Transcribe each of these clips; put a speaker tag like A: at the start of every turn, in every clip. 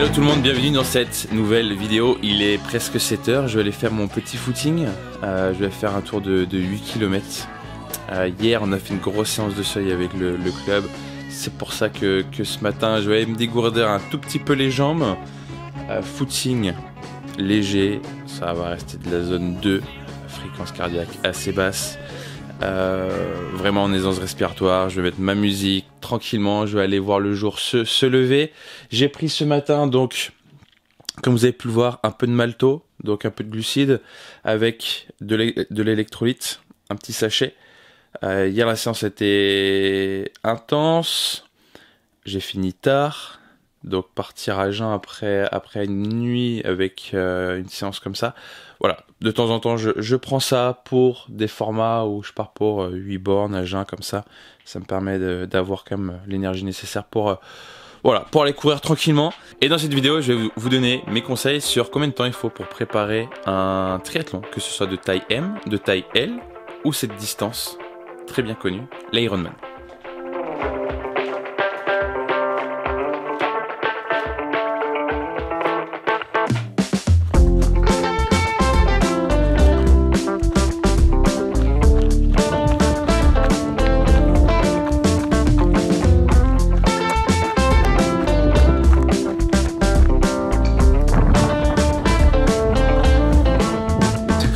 A: Hello tout le monde, bienvenue dans cette nouvelle vidéo. Il est presque 7h, je vais aller faire mon petit footing. Je vais faire un tour de 8 km. Hier on a fait une grosse séance de seuil avec le club. C'est pour ça que ce matin je vais me dégourdir un tout petit peu les jambes. Footing léger, ça va rester de la zone 2, fréquence cardiaque assez basse. Vraiment en aisance respiratoire, je vais mettre ma musique tranquillement, je vais aller voir le jour se lever. J'ai pris ce matin donc, comme vous avez pu le voir, un peu de malto, donc un peu de glucides avec de l'électrolyte, un petit sachet. Hier la séance était intense, j'ai fini tard, donc partir à jeun après une nuit avec une séance comme ça. Voilà, de temps en temps je prends ça pour des formats où je pars pour 8 bornes à jeun comme ça. Ça me permet d'avoir quand même l'énergie nécessaire pour aller courir tranquillement. Et dans cette vidéo, je vais vous donner mes conseils sur combien de temps il faut pour préparer un triathlon, que ce soit de taille M, de taille L ou cette distance très bien connue, l'Ironman.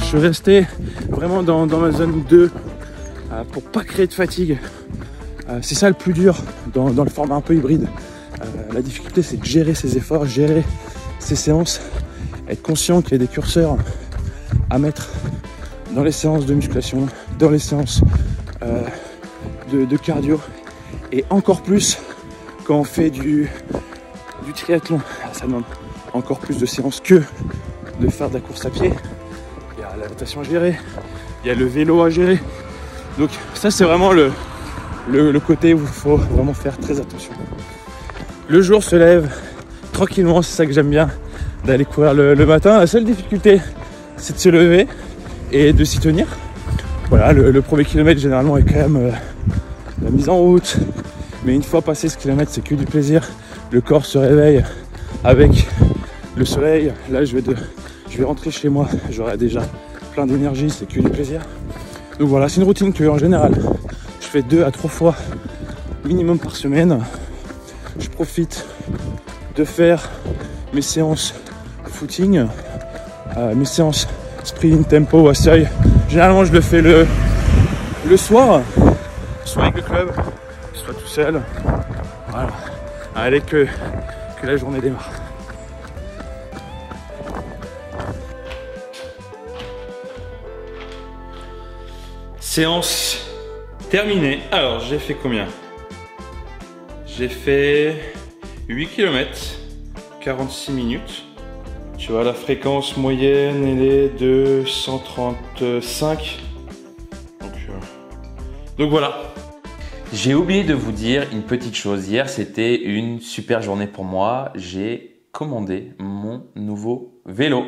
B: Je vais rester vraiment dans ma zone 2 pour pas créer de fatigue. C'est ça le plus dur dans le format un peu hybride. La difficulté, c'est de gérer ses efforts, gérer ses séances, être conscient qu'il y a des curseurs à mettre dans les séances de musculation, dans les séances de cardio, et encore plus quand on fait du triathlon. Ça demande encore plus de séances que de faire de la course à pied. Il y a la natation à gérer, il y a le vélo à gérer. Donc ça, c'est vraiment le côté où il faut vraiment faire très attention. Le jour se lève tranquillement, c'est ça que j'aime bien, d'aller courir le matin. La seule difficulté, c'est de se lever et de s'y tenir. Voilà, le premier kilomètre généralement est quand même la mise en route. Mais une fois passé ce kilomètre, c'est que du plaisir. Le corps se réveille avec le soleil. Là, je vais rentrer chez moi, j'aurai déjà plein d'énergie, c'est que du plaisir. Donc voilà, c'est une routine que en général je fais 2 à 3 fois minimum par semaine. Je profite de faire mes séances footing, mes séances sprint, tempo à seuil. Généralement je le fais le soir, soit avec le club, soit tout seul. Voilà, allez que la journée démarre.
A: Séance terminée. Alors, j'ai fait combien? J'ai fait 8 km, 46 minutes. Tu vois, la fréquence moyenne, elle est de 135. Donc voilà. J'ai oublié de vous dire une petite chose. Hier, c'était une super journée pour moi. J'ai commandé mon nouveau vélo.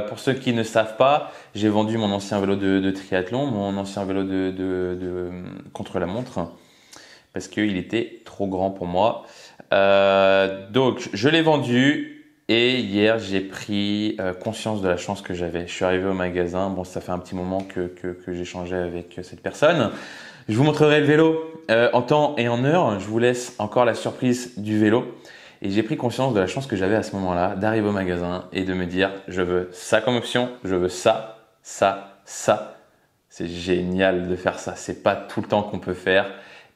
A: Pour ceux qui ne savent pas, j'ai vendu mon ancien vélo de triathlon, mon ancien vélo de contre-la-montre, parce qu'il était trop grand pour moi. Donc, je l'ai vendu et hier, j'ai pris conscience de la chance que j'avais. Je suis arrivé au magasin. Bon, ça fait un petit moment que j'échangeais avec cette personne. Je vous montrerai le vélo en temps et en heure. Je vous laisse encore la surprise du vélo. Et j'ai pris conscience de la chance que j'avais à ce moment-là d'arriver au magasin et de me dire je veux ça comme option, je veux ça, ça, ça. C'est génial de faire ça. C'est pas tout le temps qu'on peut faire.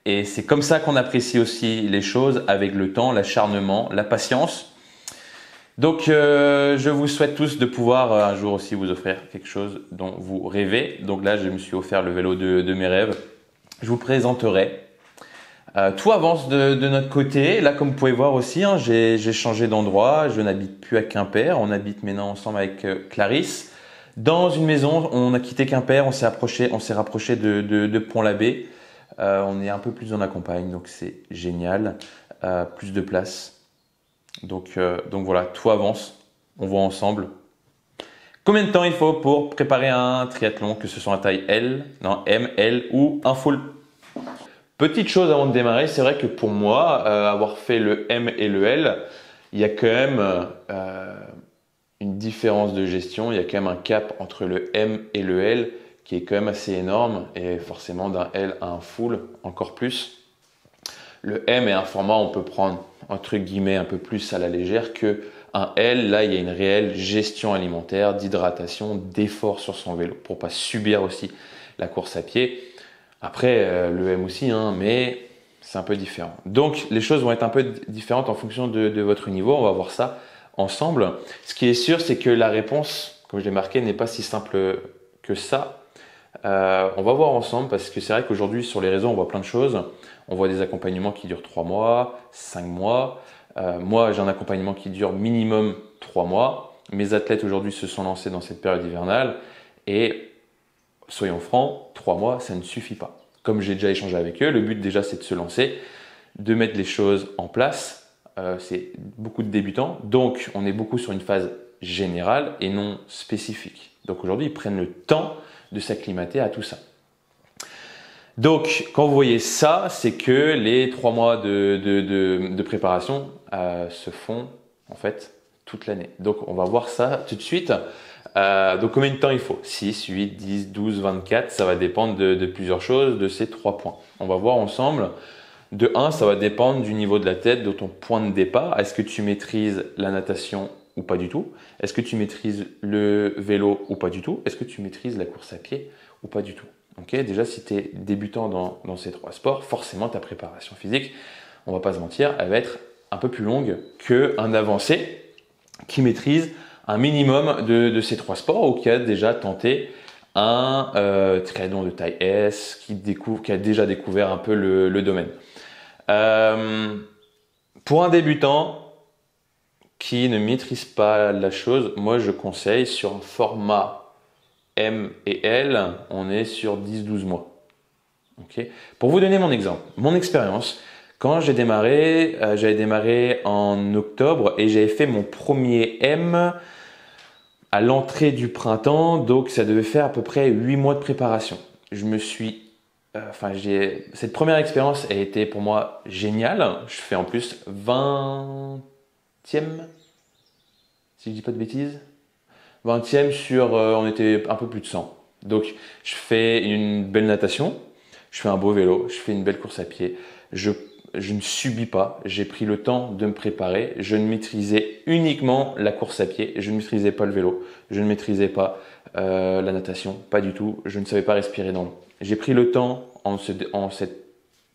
A: Et c'est comme ça qu'on apprécie aussi les choses, avec le temps, l'acharnement, la patience. Donc je vous souhaite tous de pouvoir un jour aussi vous offrir quelque chose dont vous rêvez. Donc là, je me suis offert le vélo de mes rêves. Je vous présenterai. Tout avance de notre côté. Là, comme vous pouvez voir aussi, hein, j'ai changé d'endroit. Je n'habite plus à Quimper. On habite maintenant ensemble avec Clarisse dans une maison. On a quitté Quimper. On s'est rapproché de Pont-l'Abbé. On est un peu plus dans la campagne, donc c'est génial. Plus de place. Donc voilà, tout avance. On voit ensemble. Combien de temps il faut pour préparer un triathlon, que ce soit un taille M, L ou un full? Petite chose avant de démarrer, c'est vrai que pour moi, avoir fait le M et le L, il y a quand même une différence de gestion, il y a quand même un cap entre le M et le L qui est quand même assez énorme et forcément d'un L à un full encore plus. Le M est un format où on peut prendre entre guillemets un peu plus à la légère que un L. Là, il y a une réelle gestion alimentaire, d'hydratation, d'effort sur son vélo pour pas subir aussi la course à pied. Après, le M aussi, hein, mais c'est un peu différent. Donc, les choses vont être un peu différentes en fonction de votre niveau. On va voir ça ensemble. Ce qui est sûr, c'est que la réponse, comme je l'ai marqué, n'est pas si simple que ça. On va voir ensemble parce que c'est vrai qu'aujourd'hui, sur les réseaux, on voit plein de choses. On voit des accompagnements qui durent 3 mois, 5 mois. Moi, j'ai un accompagnement qui dure minimum 3 mois. Mes athlètes aujourd'hui se sont lancés dans cette période hivernale et soyons francs, 3 mois, ça ne suffit pas. Comme j'ai déjà échangé avec eux, le but déjà c'est de se lancer, de mettre les choses en place. C'est beaucoup de débutants, donc on est beaucoup sur une phase générale et non spécifique. Donc aujourd'hui, ils prennent le temps de s'acclimater à tout ça. Donc, quand vous voyez ça, c'est que les 3 mois de préparation se font en fait toute l'année. Donc, on va voir ça tout de suite. Donc, combien de temps il faut? 6, 8, 10, 12, 24, ça va dépendre de plusieurs choses, de ces 3 points. On va voir ensemble. De 1, ça va dépendre du niveau de la tête, de ton point de départ. Est-ce que tu maîtrises la natation ou pas du tout? Est-ce que tu maîtrises le vélo ou pas du tout? Est-ce que tu maîtrises la course à pied ou pas du tout? Okay, déjà, si tu es débutant dans ces 3 sports, forcément ta préparation physique, on va pas se mentir, elle va être un peu plus longue qu'un avancé qui maîtrise un minimum de ces 3 sports ou qui a déjà tenté un triathlon de taille S, qui a déjà découvert un peu le domaine. Pour un débutant qui ne maîtrise pas la chose, moi je conseille sur un format M et L, on est sur 10-12 mois. Okay. Pour vous donner mon exemple, mon expérience, quand j'ai démarré, j'avais démarré en octobre et j'avais fait mon premier M à l'entrée du printemps, donc ça devait faire à peu près 8 mois de préparation. Cette première expérience a été pour moi géniale. Je fais en plus 20e, si je dis pas de bêtises. 20e sur, on était un peu plus de 100. Donc, je fais une belle natation, je fais un beau vélo, je fais une belle course à pied. Je ne subis pas, j'ai pris le temps de me préparer. Je ne maîtrisais uniquement la course à pied, je ne maîtrisais pas le vélo, je ne maîtrisais pas la natation, pas du tout. Je ne savais pas respirer dans l'eau. J'ai pris le temps en cette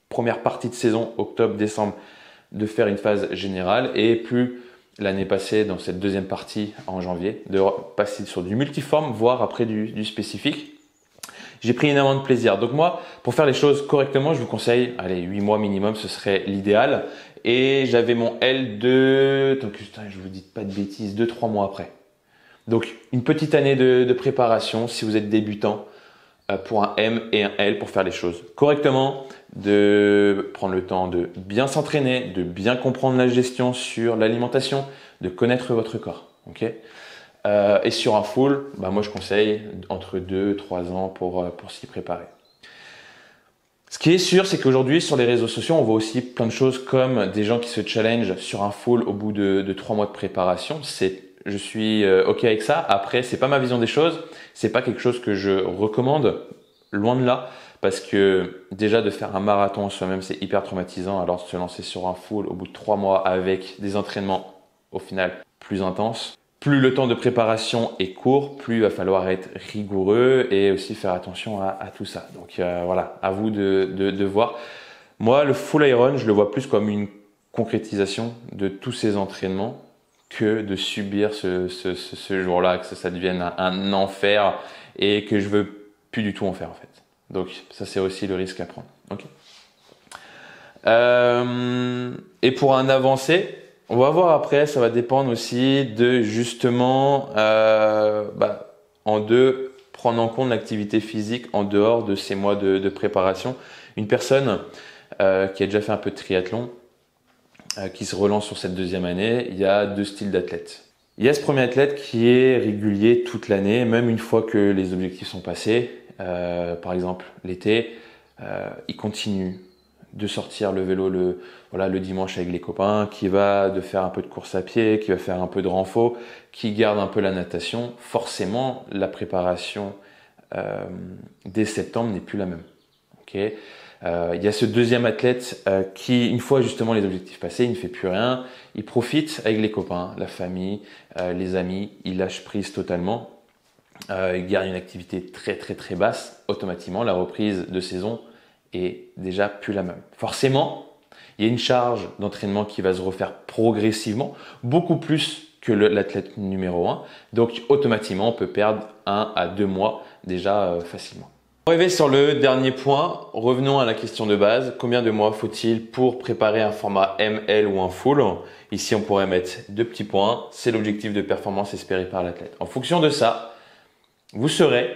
A: première partie de saison, octobre-décembre, de faire une phase générale et plus l'année passée, dans cette deuxième partie en janvier, de passer sur du multiforme, voire après du spécifique. J'ai pris énormément de plaisir. Donc moi, pour faire les choses correctement, je vous conseille, allez, 8 mois minimum, ce serait l'idéal. Et j'avais mon L2, donc je vous dis pas de bêtises, 2-3 mois après. Donc une petite année de préparation si vous êtes débutant pour un M et un L pour faire les choses correctement, de prendre le temps de bien s'entraîner, de bien comprendre la gestion sur l'alimentation, de connaître votre corps. Okay, et sur un full, moi je conseille entre 2-3 ans pour s'y préparer. Ce qui est sûr, c'est qu'aujourd'hui sur les réseaux sociaux, on voit aussi plein de choses comme des gens qui se challengent sur un full au bout de 3 mois de préparation. Je suis OK avec ça. Après, c'est pas ma vision des choses. C'est pas quelque chose que je recommande. Loin de là. Parce que déjà de faire un marathon soi-même, c'est hyper traumatisant. Alors de se lancer sur un full au bout de 3 mois avec des entraînements au final plus intenses. Plus le temps de préparation est court, plus il va falloir être rigoureux et aussi faire attention à tout ça. Donc voilà, à vous de voir. Moi, le full iron, je le vois plus comme une concrétisation de tous ces entraînements que de subir ce jour-là, que ça devienne un enfer et que je veux plus du tout en faire en fait. Donc ça c'est aussi le risque à prendre. Okay. Et pour un avancé, on va voir après, ça va dépendre aussi de justement prendre en compte l'activité physique en dehors de ces mois de préparation. Une personne qui a déjà fait un peu de triathlon, qui se relance sur cette deuxième année, il y a 2 styles d'athlètes. Il y a ce premier athlète qui est régulier toute l'année, même une fois que les objectifs sont passés. Par exemple, l'été, il continue de sortir le vélo le dimanche avec les copains, qui va de faire un peu de course à pied, qui va faire un peu de renfo, qui garde un peu la natation, forcément la préparation dès septembre n'est plus la même. Okay. Il y a ce deuxième athlète qui, une fois justement les objectifs passés, il ne fait plus rien, il profite avec les copains, la famille, les amis, il lâche prise totalement, il garde une activité très très très basse, automatiquement la reprise de saison est déjà plus la même. Forcément, il y a une charge d'entraînement qui va se refaire progressivement, beaucoup plus que l'athlète numéro 1, donc automatiquement on peut perdre 1 à 2 mois déjà facilement. Pour arriver sur le dernier point, revenons à la question de base. Combien de mois faut-il pour préparer un format ML ou un full? Ici, on pourrait mettre 2 petits points. C'est l'objectif de performance espéré par l'athlète. En fonction de ça, vous saurez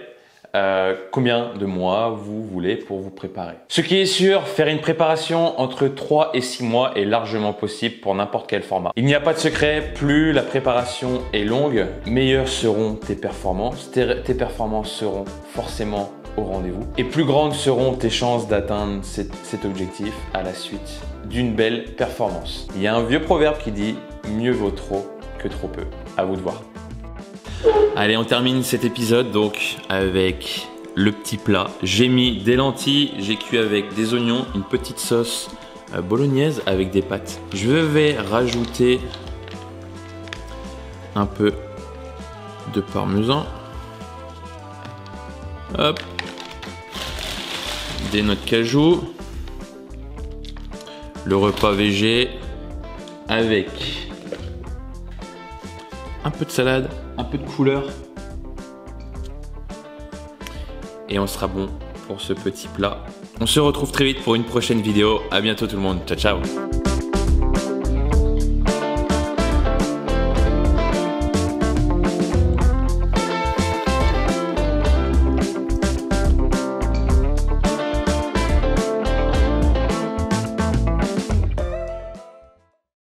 A: combien de mois vous voulez pour vous préparer. Ce qui est sûr, faire une préparation entre 3 et 6 mois est largement possible pour n'importe quel format. Il n'y a pas de secret, plus la préparation est longue, meilleures seront tes performances. Tes performances seront forcément au rendez-vous et plus grandes seront tes chances d'atteindre cet objectif à la suite d'une belle performance. Il y a un vieux proverbe qui dit « mieux vaut trop que trop peu ». À vous de voir. Allez, on termine cet épisode donc avec le petit plat. J'ai mis des lentilles, j'ai cuit avec des oignons, une petite sauce bolognaise avec des pâtes. Je vais rajouter un peu de parmesan. Hop. Des noix de cajou, le repas végé avec un peu de salade, un peu de couleur et on sera bon pour ce petit plat. On se retrouve très vite pour une prochaine vidéo. À bientôt tout le monde. Ciao ciao.